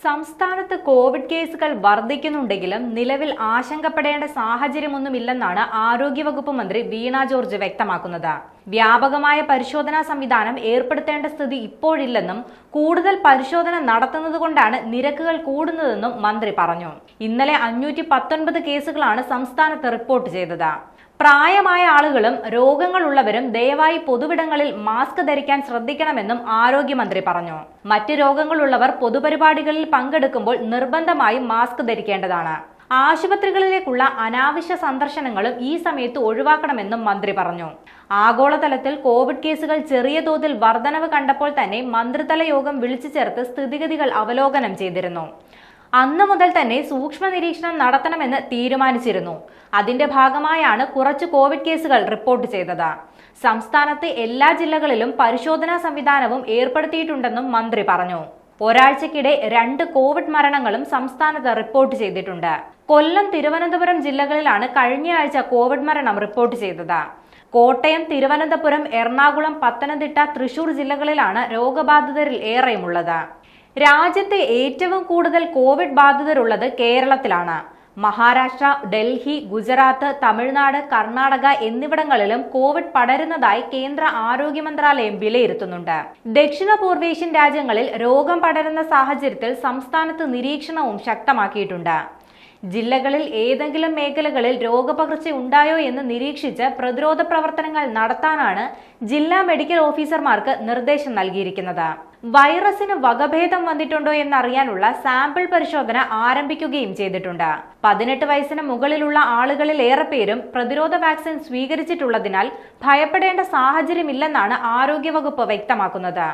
സംസ്ഥാനത്ത് കോവിഡ് കേസുകൾ വർദ്ധിക്കുന്നുണ്ടെങ്കിലും നിലവിൽ ആശങ്കപ്പെടേണ്ട സാഹചര്യമൊന്നുമില്ലെന്നാണ് ആരോഗ്യവകുപ്പ് മന്ത്രി വീണ ജോർജ് വ്യക്തമാക്കുന്നത്. വ്യാപകമായ പരിശോധനാ സംവിധാനം ഏർപ്പെടുത്തേണ്ട സ്ഥിതി ഇപ്പോഴില്ലെന്നും കൂടുതൽ പരിശോധന നടത്തുന്നതുകൊണ്ടാണ് നിരക്കുകൾ കൂടുന്നതെന്നും മന്ത്രി പറഞ്ഞു. ഇന്നലെ 519 കേസുകളാണ് സംസ്ഥാനത്ത് റിപ്പോർട്ട് ചെയ്തത്. പ്രായമായ ആളുകളും രോഗങ്ങളുള്ളവരും ദയവായി പൊതുവിടങ്ങളിൽ മാസ്ക് ധരിക്കാൻ ശ്രദ്ധിക്കണമെന്നും ആരോഗ്യമന്ത്രി പറഞ്ഞു. മറ്റ് രോഗങ്ങളുള്ളവർ പൊതുപരിപാടികളിൽ പങ്കെടുക്കുമ്പോൾ നിർബന്ധമായും മാസ്ക് ധരിക്കേണ്ടതാണ്. ആശുപത്രികളിലേക്കുള്ള അനാവശ്യ സന്ദർശനങ്ങളും ഈ സമയത്ത് ഒഴിവാക്കണമെന്നും മന്ത്രി പറഞ്ഞു. ആഗോളതലത്തിൽ കോവിഡ് കേസുകൾ ചെറിയ തോതിൽ വർധനവ് കണ്ടപ്പോൾ തന്നെ മന്ത്രിതല യോഗം വിളിച്ചു ചേർത്ത് സ്ഥിതിഗതികൾ അവലോകനം ചെയ്തിരുന്നു. അന്ന് മുതൽ തന്നെ സൂക്ഷ്മ നിരീക്ഷണം നടത്തണമെന്ന് തീരുമാനിച്ചിരുന്നു. അതിന്റെ ഭാഗമായാണ് കുറച്ച് കോവിഡ് കേസുകൾ റിപ്പോർട്ട് ചെയ്തത്. സംസ്ഥാനത്തെ എല്ലാ ജില്ലകളിലും പരിശോധനാ സംവിധാനവും ഏർപ്പെടുത്തിയിട്ടുണ്ടെന്നും മന്ത്രി പറഞ്ഞു. ഒരാഴ്ചക്കിടെ 2 കോവിഡ് മരണങ്ങളും സംസ്ഥാനത്ത് റിപ്പോർട്ട് ചെയ്തിട്ടുണ്ട്. കൊല്ലം, തിരുവനന്തപുരം ജില്ലകളിലാണ് കഴിഞ്ഞയാഴ്ച കോവിഡ് മരണം റിപ്പോർട്ട് ചെയ്തത്. കോട്ടയം, തിരുവനന്തപുരം, എറണാകുളം, പത്തനംതിട്ട, തൃശൂർ ജില്ലകളിലാണ് രോഗബാധിതരിൽ ഏറെയുമുള്ളത്. രാജ്യത്തെ ഏറ്റവും കൂടുതൽ കോവിഡ് ബാധിതരുള്ളത് കേരളത്തിലാണ്. മഹാരാഷ്ട്ര, ഡൽഹി, ഗുജറാത്ത്, തമിഴ്നാട്, കർണാടക എന്നിവിടങ്ങളിലും കോവിഡ് പടരുന്നതായി കേന്ദ്ര ആരോഗ്യ മന്ത്രാലയം വിലയിരുത്തുന്നുണ്ട്. ദക്ഷിണ പൂർവേഷ്യൻ രാജ്യങ്ങളിൽ രോഗം പടരുന്ന സാഹചര്യത്തിൽ സംസ്ഥാനത്ത് നിരീക്ഷണവും ശക്തമാക്കിയിട്ടുണ്ട്. ജില്ലകളിൽ ഏതെങ്കിലും മേഖലകളിൽ രോഗപകർച്ച ഉണ്ടായോ എന്ന് നിരീക്ഷിച്ച് പ്രതിരോധ പ്രവർത്തനങ്ങൾ നടത്താനാണ് ജില്ലാ മെഡിക്കൽ ഓഫീസർമാർക്ക് നിർദ്ദേശം നൽകിയിരിക്കുന്നത്. വൈറസിന് വകഭേദം വന്നിട്ടുണ്ടോ എന്നറിയാനുള്ള സാമ്പിൾ പരിശോധന ആരംഭിക്കുകയും ചെയ്തിട്ടുണ്ട്. 18 വയസ്സിന് മുകളിലുള്ള ആളുകളിൽ ഏറെ പേരും പ്രതിരോധ വാക്സിൻ സ്വീകരിച്ചിട്ടുള്ളതിനാൽ ഭയപ്പെടേണ്ട സാഹചര്യമില്ലെന്നാണ് ആരോഗ്യവകുപ്പ് വ്യക്തമാക്കുന്നത്.